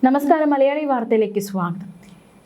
നമസ്കാരം. മലയാളി വാർത്തയിലേക്ക് സ്വാഗതം.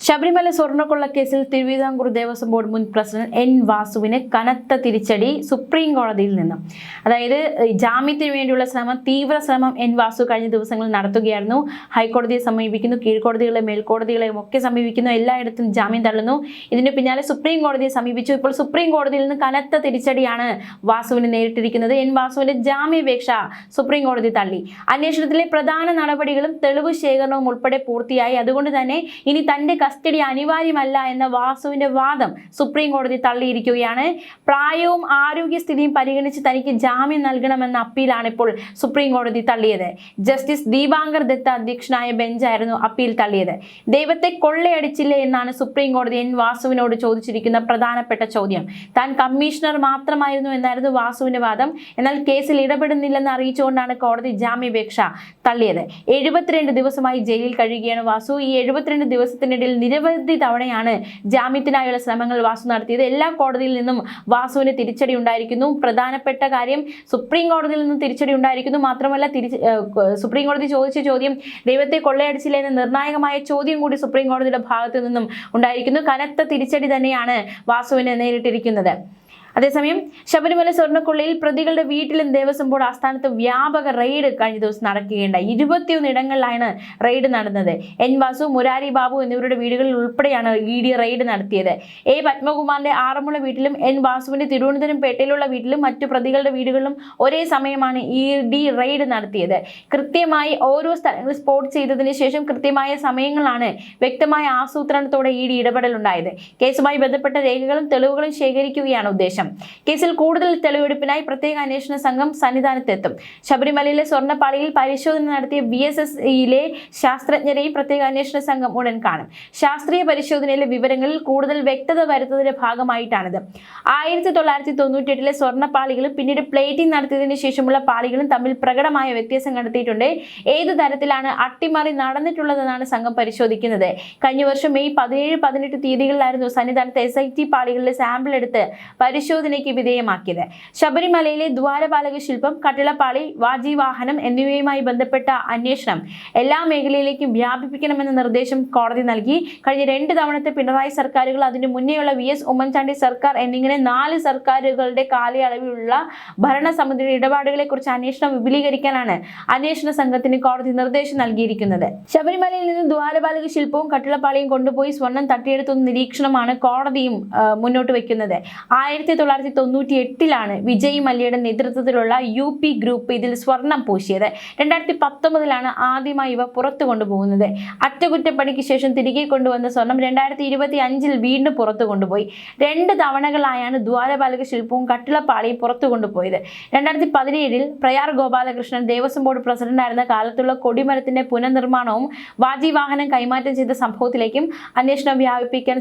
ശബരിമല സ്വർണ്ണക്കൊള്ളക്കേസിൽ തിരുവിതാംകൂർ ദേവസ്വം ബോർഡ് മുൻ പ്രസിഡന്റ് എൻ വാസുവിന് കനത്ത തിരിച്ചടി സുപ്രീം കോടതിയിൽ നിന്നും. അതായത് ജാമ്യത്തിന് വേണ്ടിയുള്ള തീവ്ര ശ്രമം എൻ വാസു കഴിഞ്ഞ ദിവസങ്ങളിൽ നടത്തുകയായിരുന്നു. ഹൈക്കോടതിയെ സമീപിക്കുന്നു, കീഴ്ക്കോടതികളെ, മേൽക്കോടതികളെയും ഒക്കെ സമീപിക്കുന്നു, എല്ലായിടത്തും ജാമ്യം തള്ളുന്നു. ഇതിന് പിന്നാലെ സുപ്രീം കോടതിയെ സമീപിച്ചു. ഇപ്പോൾ സുപ്രീം കോടതിയിൽ നിന്ന് കനത്ത തിരിച്ചടിയാണ് വാസുവിന് നേരിട്ടിരിക്കുന്നത്. എൻ വാസുവിന്റെ ജാമ്യാപേക്ഷ സുപ്രീം കോടതി തള്ളി. അന്വേഷണത്തിലെ പ്രധാന നടപടികളും തെളിവ് ശേഖരണവും ഉൾപ്പെടെ പൂർത്തിയായി. അതുകൊണ്ട് തന്നെ ഇനി തന്റെ കസ്റ്റഡി അനിവാര്യമല്ല എന്ന വാസുവിന്റെ വാദം സുപ്രീം കോടതി തള്ളിയിരിക്കുകയാണ്. പ്രായവും ആരോഗ്യസ്ഥിതിയും പരിഗണിച്ച് തനിക്ക് ജാമ്യം നൽകണമെന്ന അപ്പീലാണ് ഇപ്പോൾ സുപ്രീം കോടതി തള്ളിയത്. ജസ്റ്റിസ് ദീപാങ്കർ ദത്ത അധ്യക്ഷനായ ബെഞ്ചായിരുന്നു അപ്പീൽ തള്ളിയത്. ദൈവത്തെ കൊള്ളയടിച്ചില്ലേ എന്നാണ് സുപ്രീം കോടതി എൻ വാസുവിനോട് ചോദിച്ചിരിക്കുന്ന പ്രധാനപ്പെട്ട ചോദ്യം. താൻ കമ്മീഷണർ മാത്രമായിരുന്നു എന്നായിരുന്നു വാസുവിന്റെ വാദം. എന്നാൽ കേസിൽ ഇടപെടുന്നില്ലെന്ന് അറിയിച്ചുകൊണ്ടാണ് കോടതി ജാമ്യാപേക്ഷ തള്ളിയത്. 72 ദിവസമായി ജയിലിൽ കഴിയുകയാണ് വാസു. ഈ 72 ദിവസത്തിനിടയിൽ നിരവധി തവണയാണ് ജാമ്യത്തിനായുള്ള ശ്രമങ്ങൾ വാസു നടത്തിയത്. എല്ലാ കോടതിയിൽ നിന്നും വാസുവിന് തിരിച്ചടി ഉണ്ടായിരിക്കുന്നു. പ്രധാനപ്പെട്ട കാര്യം, സുപ്രീം കോടതിയിൽ നിന്നും തിരിച്ചടി ഉണ്ടായിരിക്കുന്നു. മാത്രമല്ല, സുപ്രീം കോടതി ചോദിച്ച ചോദ്യം ദൈവത്തെ കൊള്ളയടിച്ചില്ല എന്ന നിർണായകമായ ചോദ്യം കൂടി സുപ്രീം കോടതിയുടെ ഭാഗത്തു നിന്നും ഉണ്ടായിരിക്കുന്നു. കനത്ത തിരിച്ചടി തന്നെയാണ് വാസുവിന് നേരിട്ടിരിക്കുന്നത്. അതേസമയം ശബരിമല സ്വർണ്ണക്കൊള്ളയിൽ പ്രതികളുടെ വീട്ടിലും ദേവസ്വം ബോർഡ് ആസ്ഥാനത്ത് വ്യാപക റെയ്ഡ് കഴിഞ്ഞ ദിവസം നടക്കുകയുണ്ടായി. 21 ഇടങ്ങളിലാണ് റെയ്ഡ് നടന്നത്. എൻ വാസു, മുരാരി ബാബു എന്നിവരുടെ വീടുകളിൽ ഉൾപ്പെടെയാണ് ED റെയ്ഡ് നടത്തിയത്. A പത്മകുമാറിന്റെ ആറന്മുള വീട്ടിലും എൻ വാസുവിന്റെ തിരുവനന്തപുരം പേട്ടയിലുള്ള വീട്ടിലും മറ്റു പ്രതികളുടെ വീടുകളിലും ഒരേ സമയമാണ് ED റെയ്ഡ് നടത്തിയത്. കൃത്യമായി ഓരോ സ്ഥലങ്ങൾ സ്പോട്ട് ചെയ്തതിന് ശേഷം കൃത്യമായ സമയങ്ങളാണ് വ്യക്തമായ ആസൂത്രണത്തോടെ ED ഇടപെടലുണ്ടായത്. കേസുമായി ബന്ധപ്പെട്ട രേഖകളും തെളിവുകളും ശേഖരിക്കുകയാണ് ഉദ്ദേശം. കേസിൽ കൂടുതൽ തെളിവെടുപ്പിനായി പ്രത്യേക അന്വേഷണ സംഘം സന്നിധാനത്തെത്തും. ശബരിമലയിലെ സ്വർണ്ണപ്പാളിയിൽ പരിശോധന നടത്തിയ BSSയിലെ ശാസ്ത്രജ്ഞരെയും പ്രത്യേക അന്വേഷണ സംഘം ഉടൻ കാണും. ശാസ്ത്രീയ പരിശോധനയിലെ വിവരങ്ങളിൽ കൂടുതൽ വ്യക്തത വരുത്തുന്നതിന്റെ ഭാഗമായിട്ടാണിത്. 1998 സ്വർണ്ണപ്പാളികളും പിന്നീട് പ്ലേറ്റിംഗ് നടത്തിയതിനു ശേഷമുള്ള പാളികളും തമ്മിൽ പ്രകടമായ വ്യത്യാസം കണ്ടെത്തിയിട്ടുണ്ട്. ഏതു തരത്തിലാണ് അട്ടിമറി നടന്നിട്ടുള്ളതെന്നാണ് സംഘം പരിശോധിക്കുന്നത്. കഴിഞ്ഞ വർഷം മെയ് 17, 18 തീയതികളിലായിരുന്നു സന്നിധാനത്ത് SIT പാളികളിലെ സാമ്പിൾ എടുത്ത് പരിശോധനയ്ക്ക് വിധേയമാക്കിയത്. ശബരിമലയിലെ ദ്വാരപാലക ശില്പം, കട്ടിളപ്പാളി, വാജിവാഹനം എന്നിവയുമായി ബന്ധപ്പെട്ട അന്വേഷണം എല്ലാ മേഖലയിലേക്കും വ്യാപിപ്പിക്കണമെന്ന നിർദ്ദേശം കോടതി നൽകി. കഴിഞ്ഞ 2 തവണത്തെ പിണറായി സർക്കാരുകൾ, അതിനു മുന്നേയുള്ള VS ഉമ്മൻചാണ്ടി സർക്കാർ എന്നിങ്ങനെ 4 സർക്കാരുകളുടെ കാലയളവിലുള്ള ഭരണസമിതിയുടെ ഇടപാടുകളെ കുറിച്ച് അന്വേഷണം വിപുലീകരിക്കാനാണ് അന്വേഷണ സംഘത്തിന് കോടതി നിർദ്ദേശം നൽകിയിരിക്കുന്നത്. ശബരിമലയിൽ നിന്ന് ദ്വാരപാലക ശില്പവും കട്ടിളപ്പാളിയും കൊണ്ടുപോയി സ്വർണം തട്ടിയെടുത്തുന്ന നിരീക്ഷണമാണ് കോടതിയും മുന്നോട്ട് വയ്ക്കുന്നത്. 1998 വിജയ് മല്യയുടെ നേതൃത്വത്തിലുള്ള UP ഗ്രൂപ്പ് ഇതിൽ സ്വർണം പൂശിയത്. 2019 ആദ്യമായി ഇവ പുറത്തു കൊണ്ടുപോകുന്നത്. അറ്റകുറ്റപ്പണിക്ക് ശേഷം തിരികെ കൊണ്ടുവന്ന സ്വർണം 2025 വീണ്ടും പുറത്തു കൊണ്ടുപോയി. 2 തവണകളായാണ് ദ്വാരപാലക ശില്പവും കട്ടിളപ്പാളിയും പുറത്തു കൊണ്ടുപോയത്. 2017 പ്രയാർ ഗോപാലകൃഷ്ണൻ ദേവസ്വം ബോർഡ് പ്രസിഡന്റായിരുന്ന കാലത്തുള്ള കൊടിമരത്തിന്റെ പുനർനിർമ്മാണവും വാജിവാഹനം കൈമാറ്റം ചെയ്ത സംഭവത്തിലേക്കും അന്വേഷണം വ്യാപിപ്പിക്കാൻ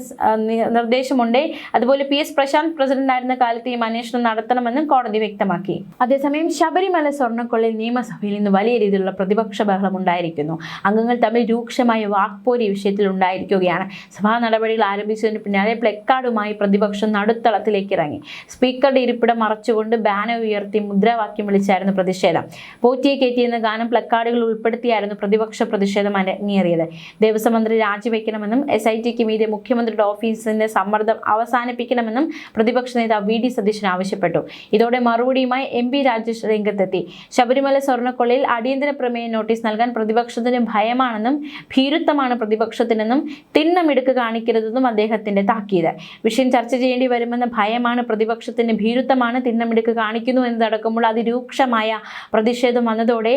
നിർദ്ദേശമുണ്ട്. അതുപോലെ PS പ്രശാന്ത് പ്രസിഡന്റായിരുന്ന കാലത്തെയും അന്വേഷണം നടത്തണമെന്നും കോടതി വ്യക്തമാക്കി. അതേസമയം ശബരിമല സ്വർണ്ണക്കൊള്ളയിൽ നിയമസഭയിൽ ഇന്ന് വലിയ രീതിയിലുള്ള പ്രതിപക്ഷ ബഹളം ഉണ്ടായിരിക്കുന്നു. അംഗങ്ങൾ തമ്മിൽ രൂക്ഷമായ വാക്പോരി വിഷയത്തിൽ ഉണ്ടായിരിക്കുകയാണ്. സഭാ നടപടികൾ ആരംഭിച്ചതിന് പിന്നാലെ പ്ലക്കാർഡുമായി പ്രതിപക്ഷം നടുത്തളത്തിലേക്ക് ഇറങ്ങി. സ്പീക്കറുടെ ഇരിപ്പിടം മറച്ചുകൊണ്ട് ബാനർ ഉയർത്തി മുദ്രാവാക്യം വിളിച്ചായിരുന്നു പ്രതിഷേധം. പോറ്റിയെ കയറ്റി എന്ന ഗാനം പ്ലക്കാർഡുകൾ ഉൾപ്പെടുത്തിയായിരുന്നു പ്രതിപക്ഷ പ്രതിഷേധം അരങ്ങേറിയത്. ദേവസ്വം മന്ത്രി രാജിവെക്കണമെന്നും SITക്ക് മീതെ മുഖ്യമന്ത്രിയുടെ ഓഫീസിന്റെ സമ്മർദ്ദം അവസാനിപ്പിക്കണമെന്നും പ്രതിപക്ഷ നേതാവ് VD സതീശൻ ആവശ്യപ്പെട്ടു. ഇതോടെ മറുപടിയുമായി MP രാജേഷ് രംഗത്തെത്തി. ശബരിമല സ്വർണ്ണക്കൊള്ളയിൽ അടിയന്തര പ്രമേയ നോട്ടീസ് നൽകാൻ പ്രതിപക്ഷത്തിന് ഭയമാണെന്നും ഭീരുത്വമാണ് പ്രതിപക്ഷത്തിനെന്നും തിണ്ണമിടുക്ക് കാണിക്കരുതെന്നും അദ്ദേഹത്തിന്റെ താക്കീത്. വിഷയം ചർച്ച ചെയ്യേണ്ടി വരുമെന്ന ഭയമാണ് പ്രതിപക്ഷത്തിന്, ഭീരുത്വമാണ്, തിണ്ണമിടുക്ക് കാണിക്കുന്നു എന്നതടക്കമുള്ള അതിരൂക്ഷമായ പ്രതിഷേധം വന്നതോടെ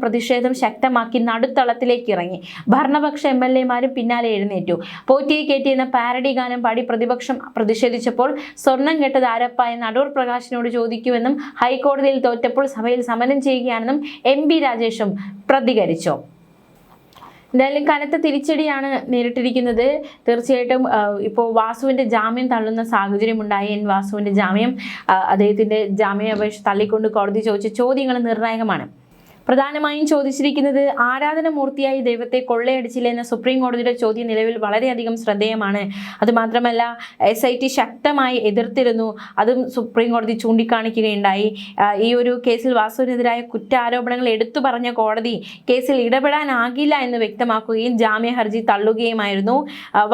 പ്രതിഷേധം ശക്തമാക്കി നടുത്തളത്തിലേക്ക് ഇറങ്ങി. ഭരണപക്ഷ MLAമാരും പിന്നാലെ എഴുന്നേറ്റു. പോറ്റിയെ കയറ്റി എന്ന പാരഡി ഗാനം പാടി പ്രതിപക്ഷം പ്രതിഷേധിച്ചപ്പോൾ സ്വർണം കെട്ടത് ആരപ്പ എന്ന് അടൂർ പ്രകാശിനോട് ചോദിക്കുമെന്നും ഹൈക്കോടതിയിൽ തോറ്റപ്പോൾ സഭയിൽ സമരം ചെയ്യുകയാണെന്നും MP രാജേഷും പ്രതികരിച്ചു. എന്തായാലും കനത്ത തിരിച്ചടിയാണ് നേരിട്ടിരിക്കുന്നത്. തീർച്ചയായിട്ടും ഇപ്പോൾ വാസുവിൻ്റെ ജാമ്യം തള്ളുന്ന സാഹചര്യമുണ്ടായി. എൻ വാസുവിൻ്റെ ജാമ്യം, അദ്ദേഹത്തിൻ്റെ ജാമ്യാപേക്ഷ തള്ളിക്കൊണ്ട് കോടതി ചോദിച്ച ചോദ്യങ്ങൾ നിർണായകമാണ്. പ്രധാനമായും ചോദിച്ചിരിക്കുന്നത് ആരാധനമൂർത്തിയായി ദൈവത്തെ കൊള്ളയടിച്ചില്ല എന്ന സുപ്രീം കോടതിയുടെ ചോദ്യം നിലവിൽ വളരെയധികം ശ്രദ്ധേയമാണ്. അതുമാത്രമല്ല SIT ശക്തമായി എതിർത്തിരുന്നു, അതും സുപ്രീം കോടതി ചൂണ്ടിക്കാണിക്കുകയുണ്ടായി. ഈ ഒരു കേസിൽ വാസുവിനെതിരായ കുറ്റാരോപണങ്ങൾ എടുത്തു പറഞ്ഞ കോടതി കേസിൽ ഇടപെടാനാകില്ല എന്ന് വ്യക്തമാക്കുകയും ജാമ്യ ഹർജി തള്ളുകയുമായിരുന്നു.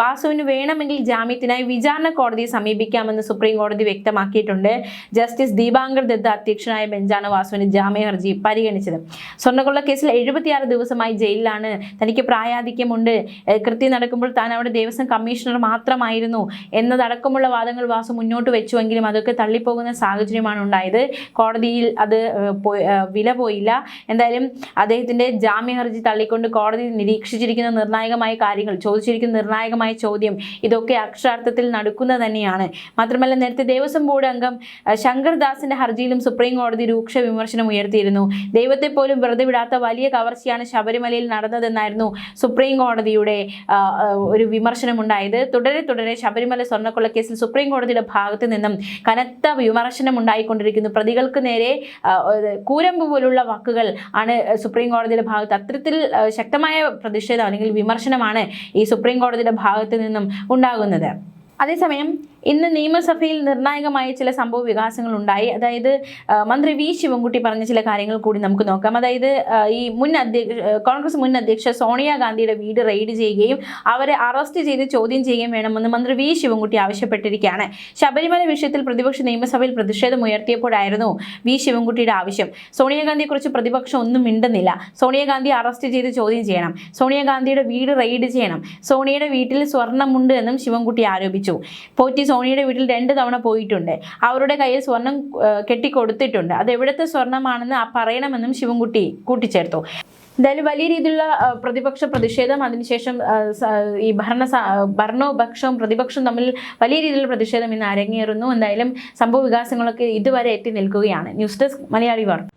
വാസുവിന് വേണമെങ്കിൽ ജാമ്യത്തിനായി വിചാരണ കോടതിയെ സമീപിക്കാമെന്ന് സുപ്രീം കോടതി വ്യക്തമാക്കിയിട്ടുണ്ട്. ജസ്റ്റിസ് ദീപാങ്കർ ദത്ത അധ്യക്ഷനായ ബെഞ്ചാണ് വാസുവിന് ജാമ്യ ഹർജി പരിഗണിച്ചത്. സ്വർണ്ണക്കൊള്ള കേസിൽ 76 ദിവസമായി ജയിലിലാണ്. തനിക്ക് പ്രായാധിക്യമുണ്ട്, കൃത്യം നടക്കുമ്പോൾ താൻ അവിടെ ദേവസ്വം കമ്മീഷണർ മാത്രമായിരുന്നു എന്നതടക്കമുള്ള വാദങ്ങൾ വാസു മുന്നോട്ട് വെച്ചുവെങ്കിലും അതൊക്കെ തള്ളിപ്പോകുന്ന സാഹചര്യമാണ് ഉണ്ടായത്. കോടതിയിൽ അത് വില പോയില്ല. എന്തായാലും അദ്ദേഹത്തിന്റെ ജാമ്യ ഹർജി തള്ളിക്കൊണ്ട് കോടതി നിരീക്ഷിച്ചിരിക്കുന്ന നിർണായകമായ കാര്യങ്ങൾ, ചോദിച്ചിരിക്കുന്ന നിർണായകമായ ചോദ്യം, ഇതൊക്കെ അക്ഷരാർത്ഥത്തിൽ നടക്കുന്നത് തന്നെയാണ്. മാത്രമല്ല നേരത്തെ ദേവസ്വം ബോർഡ് അംഗം ശങ്കർദാസിന്റെ ഹർജിയിലും സുപ്രീം കോടതി രൂക്ഷ വിമർശനം ഉയർത്തിയിരുന്നു. ദൈവത്തെ പോലും വെറുതെ വിടാത്ത വലിയ കവർച്ചയാണ് ശബരിമലയിൽ നടന്നതെന്നായിരുന്നു സുപ്രീം കോടതിയുടെ ഒരു വിമർശനം ഉണ്ടായത്. തുടരെ ശബരിമല സ്വർണ്ണക്കൊള്ള കേസിൽ സുപ്രീം കോടതിയുടെ ഭാഗത്ത് നിന്നും കനത്ത വിമർശനം ഉണ്ടായിക്കൊണ്ടിരിക്കുന്നു. പ്രതികൾക്ക് നേരെ കൂരമ്പ് പോലുള്ള വാക്കുകൾ ആണ് സുപ്രീം കോടതിയുടെ ഭാഗത്ത്. അത്തരത്തിൽ ശക്തമായ പ്രതിഷേധം അല്ലെങ്കിൽ വിമർശനമാണ് ഈ സുപ്രീം കോടതിയുടെ ഭാഗത്ത് നിന്നും ഉണ്ടാകുന്നത്. അതേസമയം ഇന്ന് നിയമസഭയിൽ നിർണായകമായ ചില സംഭവ വികാസങ്ങൾ ഉണ്ടായി. അതായത് മന്ത്രി വി ശിവൻകുട്ടി പറഞ്ഞ ചില കാര്യങ്ങൾ കൂടി നമുക്ക് നോക്കാം. അതായത് ഈ കോൺഗ്രസ് മുൻ അധ്യക്ഷ സോണിയാഗാന്ധിയുടെ വീട് റെയ്ഡ് ചെയ്യുകയും അവരെ അറസ്റ്റ് ചെയ്ത് ചോദ്യം ചെയ്യുകയും വേണമെന്ന് മന്ത്രി വി ശിവൻകുട്ടി ആവശ്യപ്പെട്ടിരിക്കുകയാണ്. ശബരിമല വിഷയത്തിൽ പ്രതിപക്ഷ നിയമസഭയിൽ പ്രതിഷേധം ഉയർത്തിയപ്പോഴായിരുന്നു വി ശിവൻകുട്ടിയുടെ ആവശ്യം. സോണിയാഗാന്ധിയെക്കുറിച്ച് പ്രതിപക്ഷം ഒന്നും മിണ്ടുന്നില്ല. സോണിയാഗാന്ധി അറസ്റ്റ് ചെയ്ത് ചോദ്യം ചെയ്യണം, സോണിയാഗാന്ധിയുടെ വീട് റെയ്ഡ് ചെയ്യണം, സോണിയയുടെ വീട്ടിൽ സ്വർണ്ണമുണ്ട് എന്നും ശിവൻകുട്ടി ആരോപിച്ചു. പോറ്റി സോണിയുടെ വീട്ടിൽ 2 തവണ പോയിട്ടുണ്ട്. അവരുടെ കയ്യിൽ സ്വർണം കെട്ടിക്കൊടുത്തിട്ടുണ്ട്. അത് എവിടുത്തെ സ്വർണമാണെന്ന് പറയണമെന്നും ശിവൻകുട്ടി കൂട്ടിച്ചേർത്തു. എന്തായാലും വലിയ രീതിയിലുള്ള പ്രതിപക്ഷ പ്രതിഷേധം, അതിനുശേഷം ഈ ഭരണപക്ഷവും പ്രതിപക്ഷവും തമ്മിൽ വലിയ രീതിയിലുള്ള പ്രതിഷേധം ഇന്ന് അരങ്ങേറുന്നു. എന്തായാലും സംഭവ വികാസങ്ങളൊക്കെ ഇതുവരെ എത്തി നിൽക്കുകയാണ്. ന്യൂസ് ഡെസ്ക് മലയാളി വാർത്ത.